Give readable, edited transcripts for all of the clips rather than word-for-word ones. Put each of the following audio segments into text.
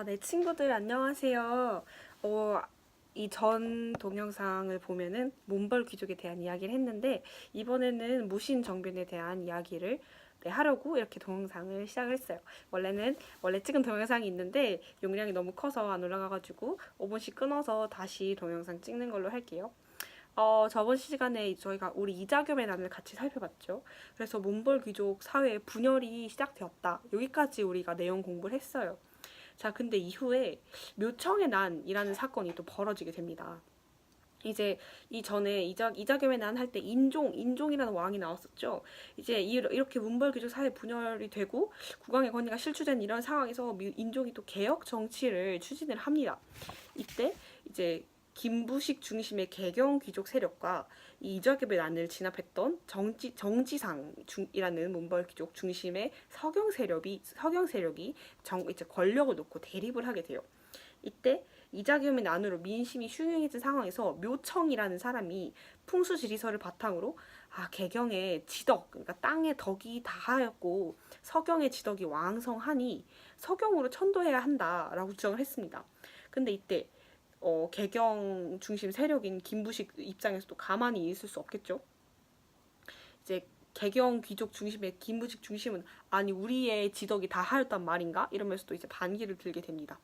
네, 친구들 안녕하세요. 이 전 동영상을 보면은 몬벌 귀족에 대한 이야기를 했는데 이번에는 무신 정변에 대한 이야기를 하려고 이렇게 동영상을 시작을 했어요. 원래 찍은 동영상이 있는데 용량이 너무 커서 안 올라가가지고 5분씩 끊어서 다시 동영상 찍는 걸로 할게요. 저번 시간에 저희가 우리 이자겸의 난을 같이 살펴봤죠. 그래서 몬벌 귀족 사회의 분열이 시작되었다. 여기까지 우리가 내용 공부를 했어요. 자, 근데 이후에 묘청의 난이라는 사건이 또 벌어지게 됩니다. 이제 이전에 이자겸의 난 할 때 인종이라는 왕이 나왔었죠. 이제 이렇게 문벌귀족 사회 분열이 되고 국왕의 권위가 실추된 이런 상황에서 인종이 또 개혁 정치를 추진을 합니다. 이때 이제 김부식 중심의 개경 귀족 세력과 이 이자겸의 난을 진압했던 정지상이라는 문벌 귀족 중심의 서경 세력이 이제 권력을 놓고 대립을 하게 돼요. 이때 이자겸의 난으로 민심이 흉흉해진 상황에서 묘청이라는 사람이 풍수지리설을 바탕으로 개경의 지덕, 그러니까 땅의 덕이 다하였고 서경의 지덕이 왕성하니 서경으로 천도해야 한다라고 주장을 했습니다. 근데 이때 개경 중심 세력인 김부식 입장에서도 가만히 있을 수 없겠죠. 이제 개경 귀족 중심의 김부식 중심은 아니 우리의 지덕이 다하였단 말인가 이러면서 또 이제 반기를 들게 됩니다.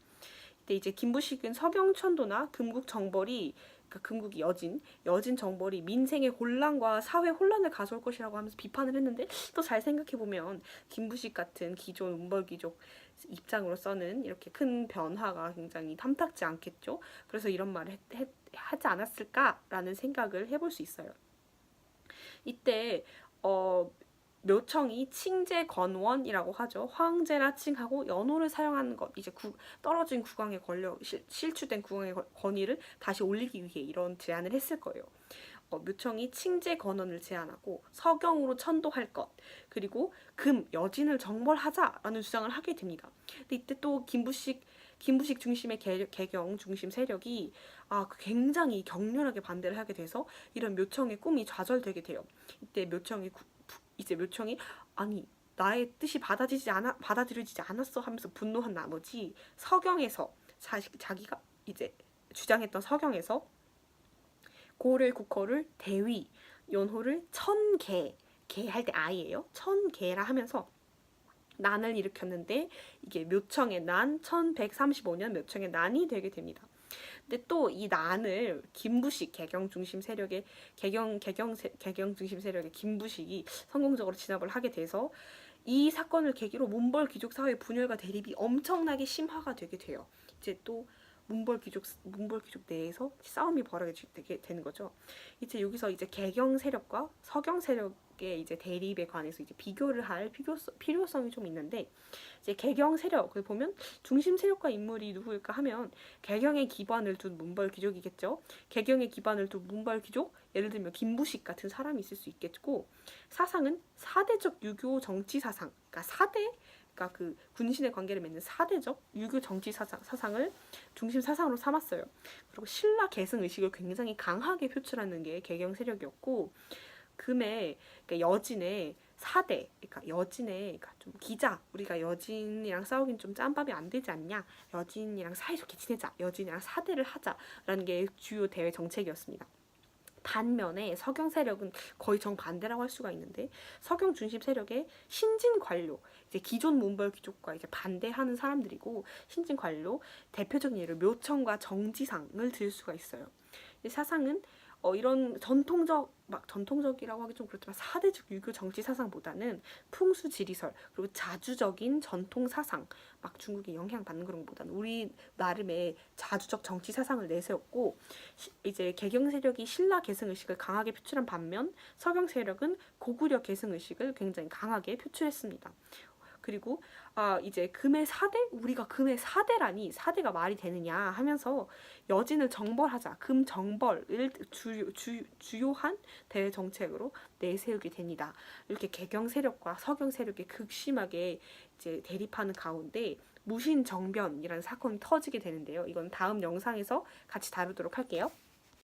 이때 이제 김부식은 서경천도나 금국 정벌이 그러니까 금국이 여진 정벌이 민생의 혼란과 사회 혼란을 가져올 것이라고 하면서 비판을 했는데 또 잘 생각해 보면 김부식 같은 기존 문벌 귀족 입장으로서는 이렇게 큰 변화가 굉장히 탐탁지 않겠죠. 그래서 이런 말을 하지 않았을까라는 생각을 해볼 수 있어요. 이때 묘청이 칭제건원이라고 하죠. 황제나 칭하고 연호를 사용하는 것, 이제 떨어진 국왕의 권력, 실추된 국왕의 권위를 다시 올리기 위해 이런 제안을 했을 거예요. 묘청이 칭제건원을 제안하고 서경으로 천도할 것, 그리고 여진을 정벌하자라는 주장을 하게 됩니다. 근데 이때 또 김부식 중심의 개경 중심 세력이 굉장히 격렬하게 반대를 하게 돼서 이런 묘청의 꿈이 좌절되게 돼요. 이때 묘청이 아니 나의 뜻이 받아들여지지 않았어 하면서 분노한 나머지 서경에서 자기가 이제 주장했던 서경에서 고를 국호를 대위, 연호를 천개, 개 할 때 아이예요. 천개라 하면서 난을 일으켰는데 이게 묘청의 난 1135년 묘청의 난이 되게 됩니다. 근데 또 이 난을 김부식 개경 중심 세력의 개경 중심 세력의 김부식이 성공적으로 진압을 하게 돼서 이 사건을 계기로 몬벌 귀족 사회 분열과 대립이 엄청나게 심화가 되게 돼요. 이제 또 몬벌 귀족 내에서 싸움이 벌어지게 되는 거죠. 이제 여기서 이제 개경 세력과 서경 세력의 이제 대립에 관해서 이제 비교를 할 필요성이 좀 있는데 이제 개경 세력을 보면 중심 세력과 인물이 누구일까 하면 개경의 기반을 둔 문벌 귀족이겠죠. 개경의 기반을 둔 문벌 귀족, 예를 들면 김부식 같은 사람이 있을 수 있겠고, 사상은 사대적 유교 정치 사상, 그러니까 그 군신의 관계를 맺는 사대적 유교 정치 사상을 중심 사상으로 삼았어요. 그리고 신라 계승 의식을 굉장히 강하게 표출하는 게 개경 세력이었고, 그러니까 여진의 사대, 그러니까 좀 기자, 우리가 여진이랑 싸우긴 좀 짬밥이 안 되지 않냐, 여진이랑 사이좋게 지내자, 여진이랑 사대를 하자라는 게 주요 대외 정책이었습니다. 반면에 서경 세력은 거의 정반대라고 할 수가 있는데, 서경 중심 세력의 신진 관료, 이제 기존 문벌 귀족과 이제 반대하는 사람들이고, 신진 관료 대표적인 예를 묘청과 정지상을 들 수가 있어요. 사상은 이런 전통적이라고 하기 좀 그렇지만 사대적 유교 정치 사상보다는 풍수 지리설, 그리고 자주적인 전통 사상, 막 중국에 영향받는 그런 것보다는 우리 나름의 자주적 정치 사상을 내세웠고, 이제 개경 세력이 신라 계승 의식을 강하게 표출한 반면 서경 세력은 고구려 계승 의식을 굉장히 강하게 표출했습니다. 그리고 이제 우리가 금의 사대라니 사대가 말이 되느냐 하면서 여진을 정벌하자, 금 정벌을 주요한 대외 정책으로 내세우게 됩니다. 이렇게 개경 세력과 서경 세력이 극심하게 이제 대립하는 가운데 무신 정변이라는 사건이 터지게 되는데요. 이건 다음 영상에서 같이 다루도록 할게요.